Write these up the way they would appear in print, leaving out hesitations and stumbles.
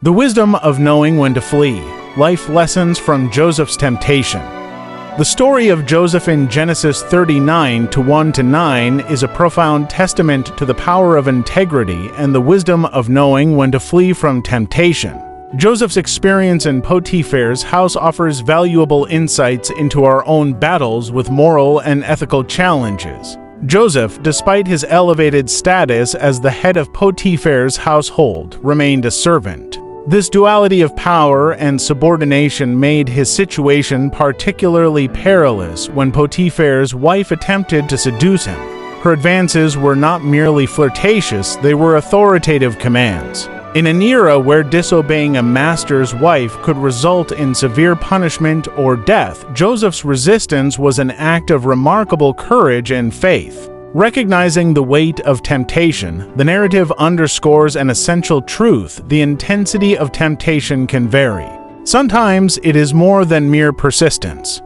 The wisdom of knowing when to flee. Life lessons from Joseph's temptation. The story of Joseph in Genesis 39 1-9 is a profound testament to the power of integrity and the wisdom of knowing when to flee from temptation. Joseph's experience in Potiphar's house offers valuable insights into our own battles with moral and ethical challenges. Joseph, despite his elevated status as the head of Potiphar's household, remained a servant. This duality of power and subordination made his situation particularly perilous when Potiphar's wife attempted to seduce him. Her advances were not merely flirtatious, they were authoritative commands. In an era where disobeying a master's wife could result in severe punishment or death, Joseph's resistance was an act of remarkable courage and faith. Recognizing the weight of temptation, the narrative underscores an essential truth: the intensity of temptation can vary. Sometimes it is more than mere persistence.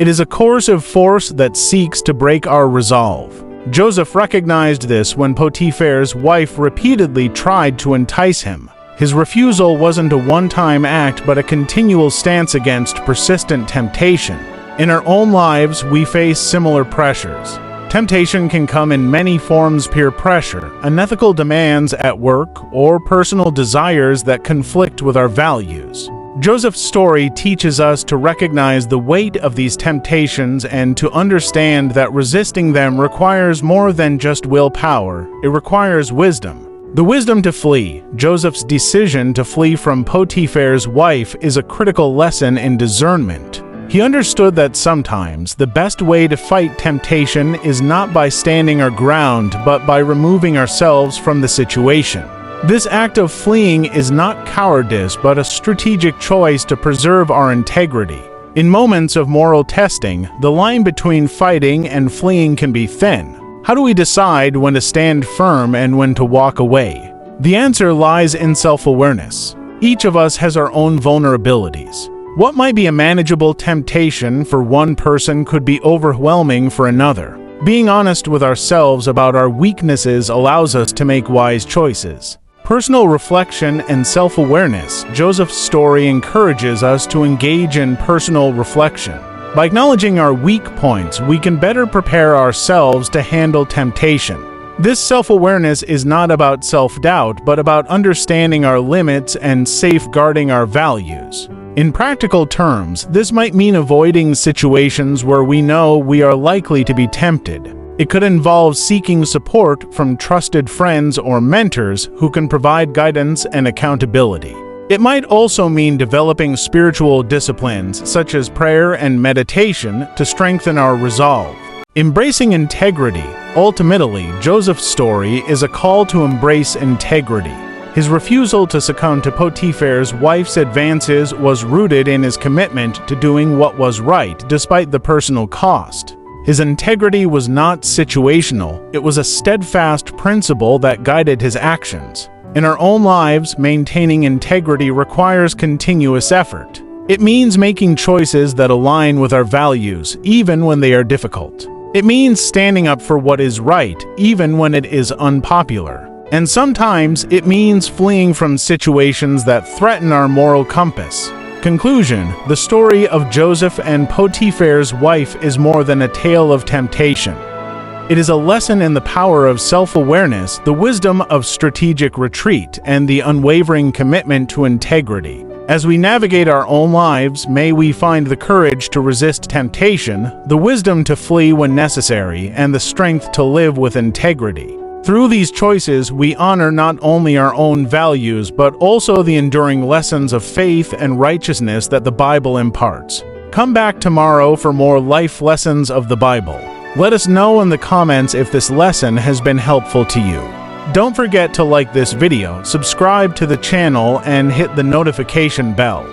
It is a coercive force that seeks to break our resolve. Joseph recognized this when Potiphar's wife repeatedly tried to entice him. His refusal wasn't a one-time act but a continual stance against persistent temptation. In our own lives, we face similar pressures. Temptation can come in many forms: peer pressure, unethical demands at work, or personal desires that conflict with our values. Joseph's story teaches us to recognize the weight of these temptations and to understand that resisting them requires more than just willpower. It requires wisdom. The wisdom to flee. Joseph's decision to flee from Potiphar's wife is a critical lesson in discernment. He understood that sometimes the best way to fight temptation is not by standing our ground, but by removing ourselves from the situation. This act of fleeing is not cowardice, but a strategic choice to preserve our integrity. In moments of moral testing, the line between fighting and fleeing can be thin. How do we decide when to stand firm and when to walk away? The answer lies in self-awareness. Each of us has our own vulnerabilities. What might be a manageable temptation for one person could be overwhelming for another. Being honest with ourselves about our weaknesses allows us to make wise choices. Personal reflection and self-awareness. Joseph's story encourages us to engage in personal reflection. By acknowledging our weak points, we can better prepare ourselves to handle temptation. This self-awareness is not about self-doubt, but about understanding our limits and safeguarding our values. In practical terms, this might mean avoiding situations where we know we are likely to be tempted. It could involve seeking support from trusted friends or mentors who can provide guidance and accountability. It might also mean developing spiritual disciplines such as prayer and meditation to strengthen our resolve. Embracing integrity. Ultimately, Joseph's story is a call to embrace integrity. His refusal to succumb to Potiphar's wife's advances was rooted in his commitment to doing what was right despite the personal cost. His integrity was not situational, it was a steadfast principle that guided his actions. In our own lives, maintaining integrity requires continuous effort. It means making choices that align with our values, even when they are difficult. It means standing up for what is right, even when it is unpopular. And sometimes it means fleeing from situations that threaten our moral compass. Conclusion: the story of Joseph and Potiphar's wife is more than a tale of temptation. It is a lesson in the power of self-awareness, the wisdom of strategic retreat, and the unwavering commitment to integrity. As we navigate our own lives, may we find the courage to resist temptation, the wisdom to flee when necessary, and the strength to live with integrity. Through these choices, we honor not only our own values, but also the enduring lessons of faith and righteousness that the Bible imparts. Come back tomorrow for more life lessons of the Bible. Let us know in the comments if this lesson has been helpful to you. Don't forget to like this video, subscribe to the channel, and hit the notification bell.